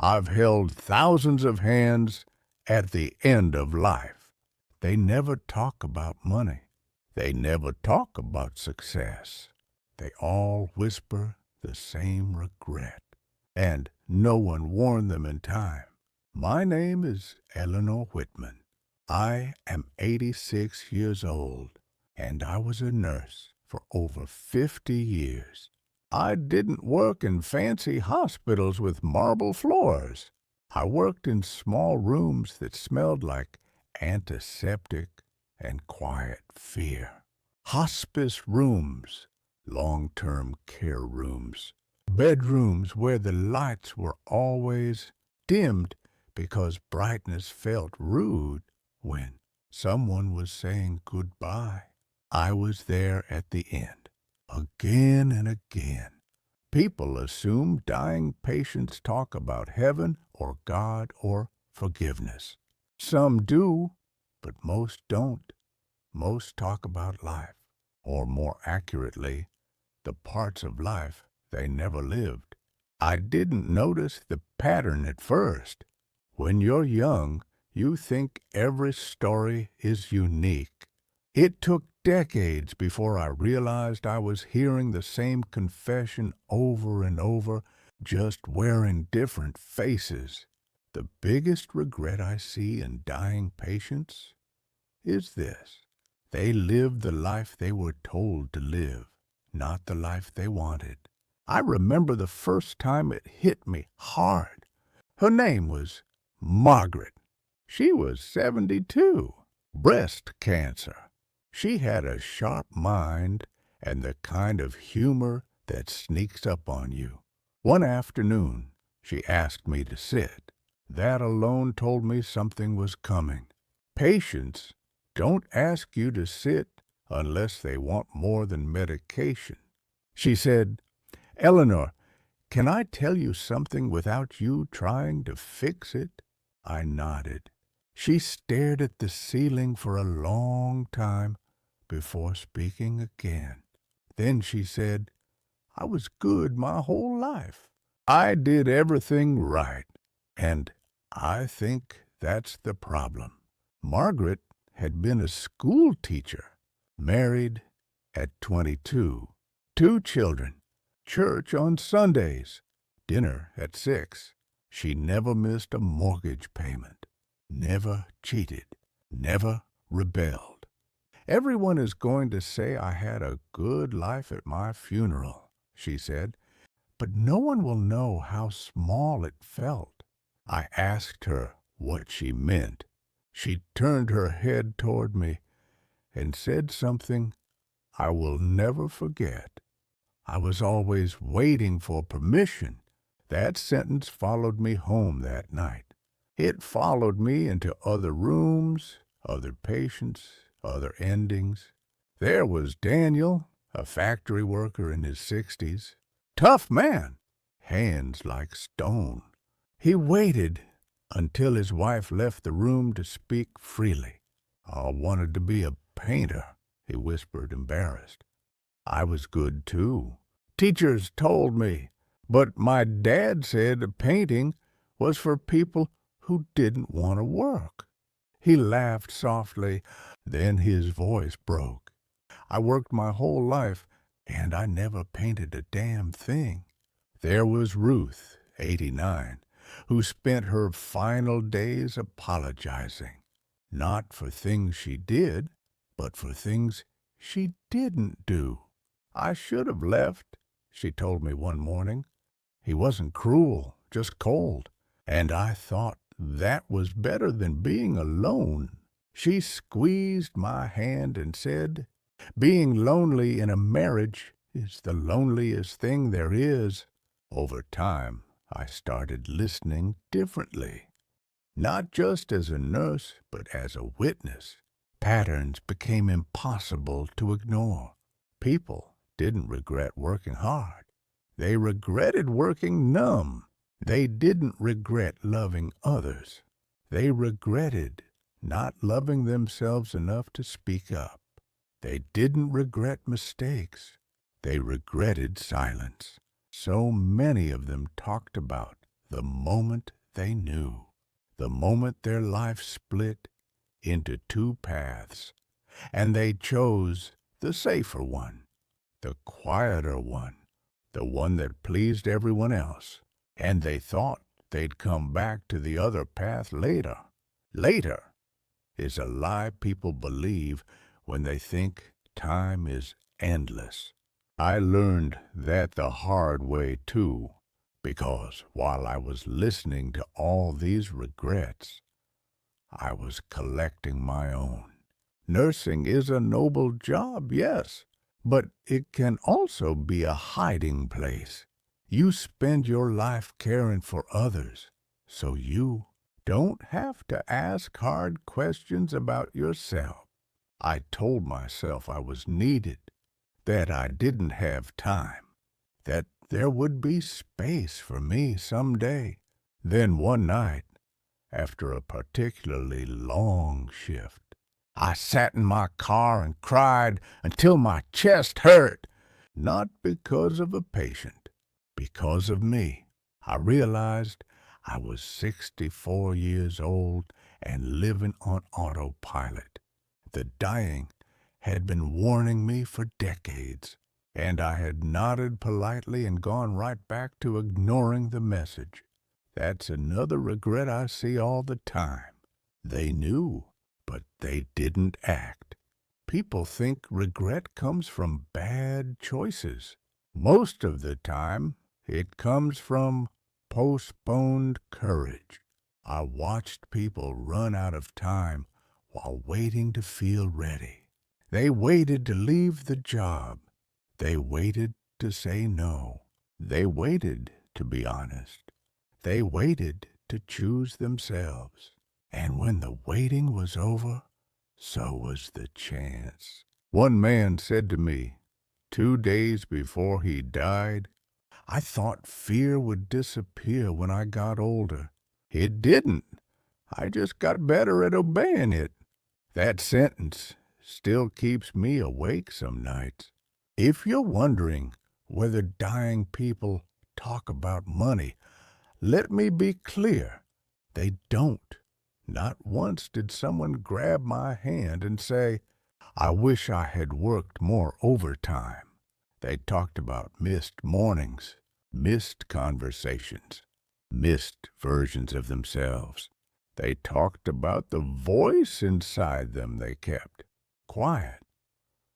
I've held thousands of hands at the end of life. They never talk about money. They never talk about success. They all whisper the same regret. And no one warned them in time. My name is Eleanor Whitman. I am 86 years old, and I was a nurse for over 50 years. I didn't work in fancy hospitals with marble floors. I worked in small rooms that smelled like antiseptic and quiet fear. Hospice rooms, long-term care rooms, bedrooms where the lights were always dimmed because brightness felt rude when someone was saying goodbye. I was there at the end, again and again. People assume dying patients talk about heaven or God or forgiveness. Some do, but most don't. Most talk about life, or more accurately, the parts of life they never lived. I didn't notice the pattern at first. When you're young, you think every story is unique. It took decades before I realized I was hearing the same confession over and over, just wearing different faces. The biggest regret I see in dying patients is this. They lived the life they were told to live, not the life they wanted. I remember the first time it hit me hard. Her name was Margaret. She was 72. Breast cancer. She had a sharp mind and the kind of humor that sneaks up on you. One afternoon, she asked me to sit. That alone told me something was coming. Patients don't ask you to sit unless they want more than medication. She said, "Eleanor, can I tell you something without you trying to fix it?" I nodded. She stared at the ceiling for a long time before speaking again. Then she said, "I was good my whole life. I did everything right. And I think that's the problem." Margaret had been a school teacher, married at 22, 2 children, church on Sundays, dinner at 6. She never missed a mortgage payment, never cheated, never rebelled. "Everyone is going to say I had a good life at my funeral," she said, "but no one will know how small it felt." I asked her what she meant. She turned her head toward me and said something I will never forget. "I was always waiting for permission." That sentence followed me home that night. It followed me into other rooms, other patients, other endings. There was Daniel, a factory worker in his 60s. Tough man, hands like stone. He waited until his wife left the room to speak freely. "I wanted to be a painter," he whispered, embarrassed. I was good, too. Teachers told me, but my dad said painting was for people who didn't want to work. He laughed softly, then his voice broke. "I worked my whole life, and I never painted a damn thing." There was Ruth, 89, who spent her final days apologizing, not for things she did, but for things she didn't do. "I should have left," she told me one morning. "He wasn't cruel, just cold, and I thought that was better than being alone." She squeezed my hand and said, "Being lonely in a marriage is the loneliest thing there is." Over time, I started listening differently. Not just as a nurse, but as a witness. Patterns became impossible to ignore. People didn't regret working hard. They regretted working numb. They didn't regret loving others. They regretted not loving themselves enough to speak up. They didn't regret mistakes. They regretted silence. So many of them talked about the moment they knew, the moment their life split into two paths, and they chose the safer one, the quieter one, the one that pleased everyone else, and they thought they'd come back to the other path later. Later is a lie people believe when they think time is endless. I learned that the hard way, too, because while I was listening to all these regrets, I was collecting my own. Nursing is a noble job, yes, but it can also be a hiding place. You spend your life caring for others, so you don't have to ask hard questions about yourself. I told myself I was needed, that I didn't have time, that there would be space for me someday. Then one night, after a particularly long shift, I sat in my car and cried until my chest hurt, not because of a patient, because of me. I realized I was 64 years old and living on autopilot. The dying had been warning me for decades, and I had nodded politely and gone right back to ignoring the message. That's another regret I see all the time. They knew, but they didn't act. People think regret comes from bad choices. Most of the time, it comes from postponed courage. I watched people run out of time while waiting to feel ready. They waited to leave the job. They waited to say no. They waited to be honest. They waited to choose themselves. And when the waiting was over, so was the chance. One man said to me, 2 days before he died, "I thought fear would disappear when I got older. It didn't. I just got better at obeying it." That sentence still keeps me awake some nights. If you're wondering whether dying people talk about money, let me be clear. They don't. Not once did someone grab my hand and say, "I wish I had worked more overtime." They talked about missed mornings, missed conversations, missed versions of themselves. They talked about the voice inside them they kept quiet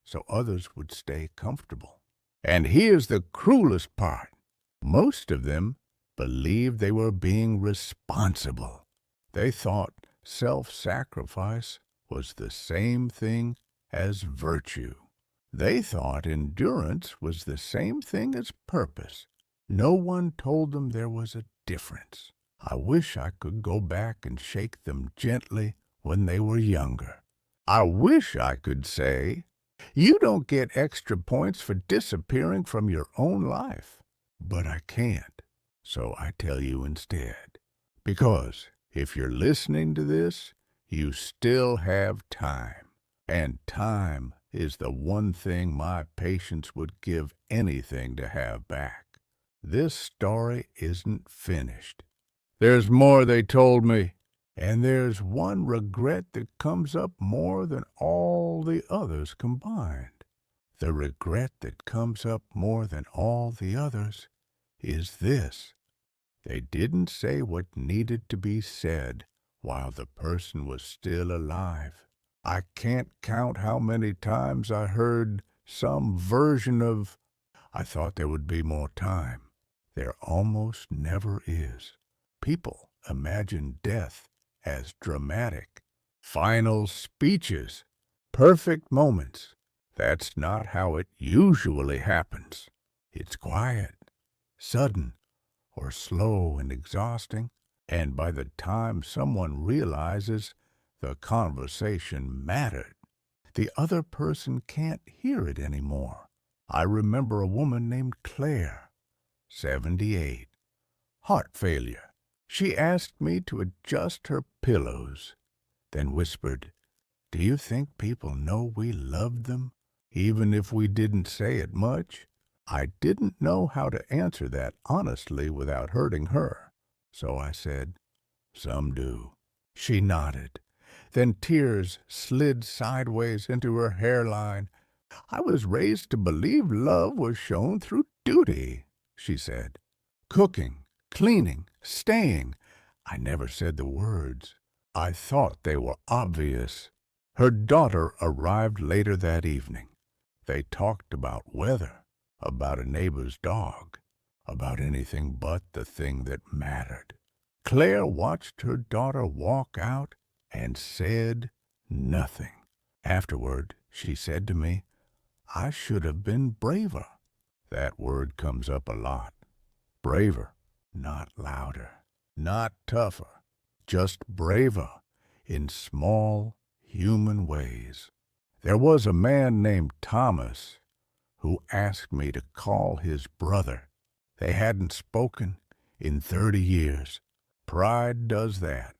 so others would stay comfortable. And here's the cruelest part. Most of them believed they were being responsible. They thought self-sacrifice was the same thing as virtue. They thought endurance was the same thing as purpose. No one told them there was a difference. I wish I could go back and shake them gently when they were younger. I wish I could say, "You don't get extra points for disappearing from your own life." But I can't, so I tell you instead. Because if you're listening to this, you still have time. And time is the one thing my patients would give anything to have back. This story isn't finished. There's more they told me, and there's one regret that comes up more than all the others combined. The regret that comes up more than all the others is this. They didn't say what needed to be said while the person was still alive. I can't count how many times I heard some version of, "I thought there would be more time." There almost never is. People imagine death as dramatic, final speeches, perfect moments. That's not how it usually happens. It's quiet, sudden, or slow and exhausting, and by the time someone realizes the conversation mattered, the other person can't hear it anymore. I remember a woman named Claire, 78, heart failure. She asked me to adjust her pillows, then whispered, "Do you think people know we loved them, even if we didn't say it much?" I didn't know how to answer that honestly without hurting her. So I said, "Some do." She nodded. Then tears slid sideways into her hairline. "I was raised to believe love was shown through duty," she said. "Cooking, cleaning, staying." I never said the words. I thought they were obvious. Her daughter arrived later that evening. They talked about weather, about a neighbor's dog, about anything but the thing that mattered. Claire watched her daughter walk out and said nothing. Afterward, she said to me, "I should have been braver." That word comes up a lot. Braver, not louder, not tougher, just braver in small human ways. There was a man named Thomas who asked me to call his brother. They hadn't spoken in 30 years. Pride does that.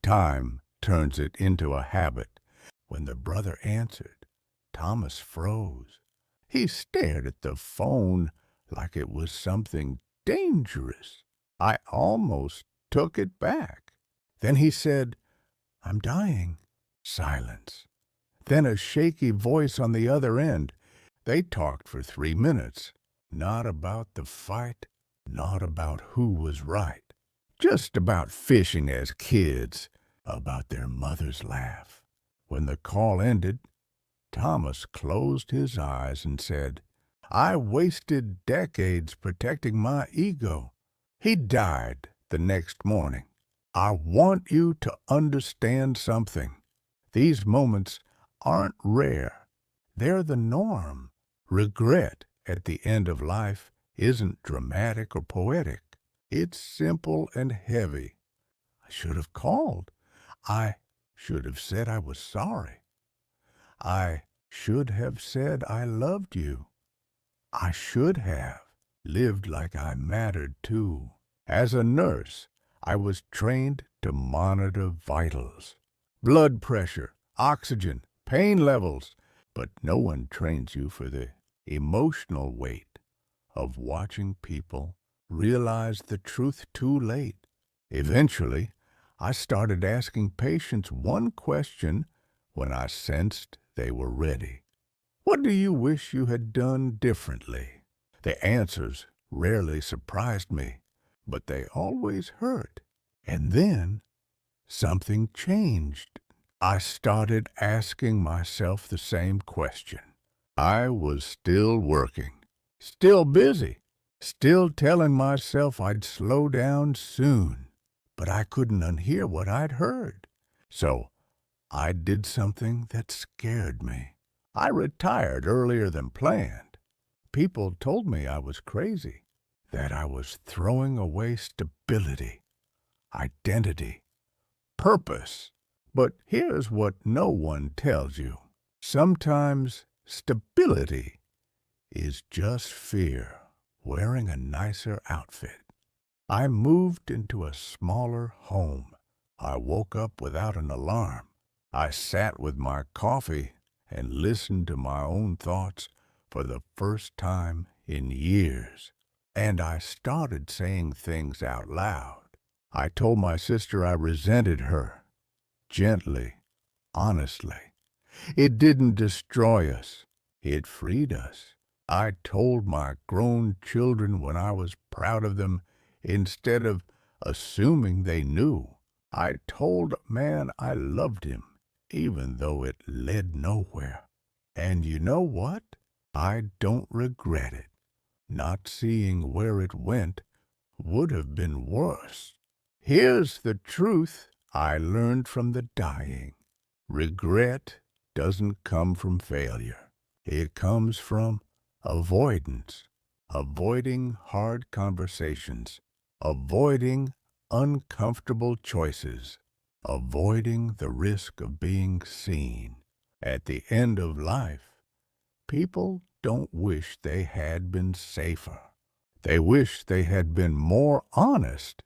Time turns it into a habit. When the brother answered, Thomas froze. He stared at the phone like it was something dangerous. I almost took it back. Then he said, "I'm dying." Silence. Then a shaky voice on the other end. They talked for 3 minutes. Not about the fight, not about who was right. Just about fishing as kids, about their mother's laugh. When the call ended, Thomas closed his eyes and said, "I wasted decades protecting my ego." He died the next morning. I want you to understand something. These moments aren't rare. They're the norm. Regret at the end of life isn't dramatic or poetic. It's simple and heavy. I should have called. I should have said I was sorry. I should have said I loved you. I should have lived like I mattered too. As a nurse, I was trained to monitor vitals. Blood pressure, oxygen, pain levels. But no one trains you for the emotional weight of watching people realize the truth too late. Eventually, I started asking patients one question when I sensed they were ready. What do you wish you had done differently? The answers rarely surprised me, but they always hurt. And then something changed. I started asking myself the same question. I was still working, still busy, still telling myself I'd slow down soon, but I couldn't unhear what I'd heard. So I did something that scared me. I retired earlier than planned. People told me I was crazy, that I was throwing away stability, identity, purpose. But here's what no one tells you. Sometimes stability is just fear wearing a nicer outfit. I moved into a smaller home. I woke up without an alarm. I sat with my coffee and listened to my own thoughts for the first time in years. And I started saying things out loud. I told my sister I resented her, gently, honestly. It didn't destroy us. It freed us. I told my grown children when I was proud of them instead of assuming they knew. I told man I loved him, even though it led nowhere. And you know what? I don't regret it. Not seeing where it went would have been worse. Here's the truth I learned from the dying. Regret doesn't come from failure. It comes from avoidance, avoiding hard conversations, avoiding uncomfortable choices, avoiding the risk of being seen. At the end of life, people don't wish they had been safer. They wish they had been more honest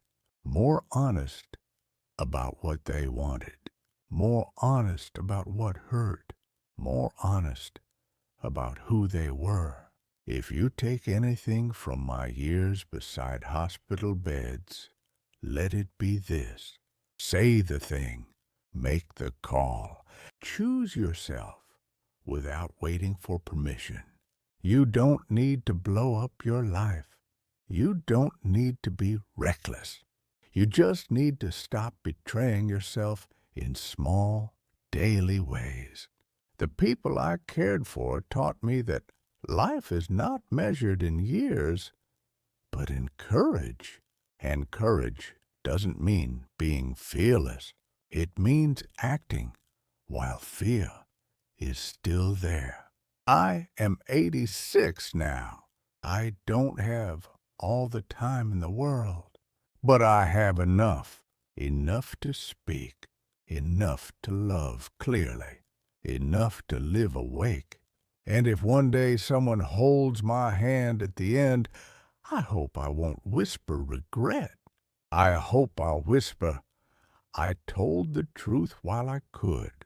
about what they wanted, more honest about what hurt, more honest about who they were. If you take anything from my years beside hospital beds, let it be this. Say the thing. Make the call. Choose yourself without waiting for permission. You don't need to blow up your life. You don't need to be reckless. You just need to stop betraying yourself in small, daily ways. The people I cared for taught me that life is not measured in years, but in courage. And courage doesn't mean being fearless. It means acting while fear is still there. I am 86 now. I don't have all the time in the world, but I have enough. Enough to speak, enough to love clearly, enough to live awake. And if one day someone holds my hand at the end, I hope I won't whisper regret. I hope I'll whisper, I told the truth while I could.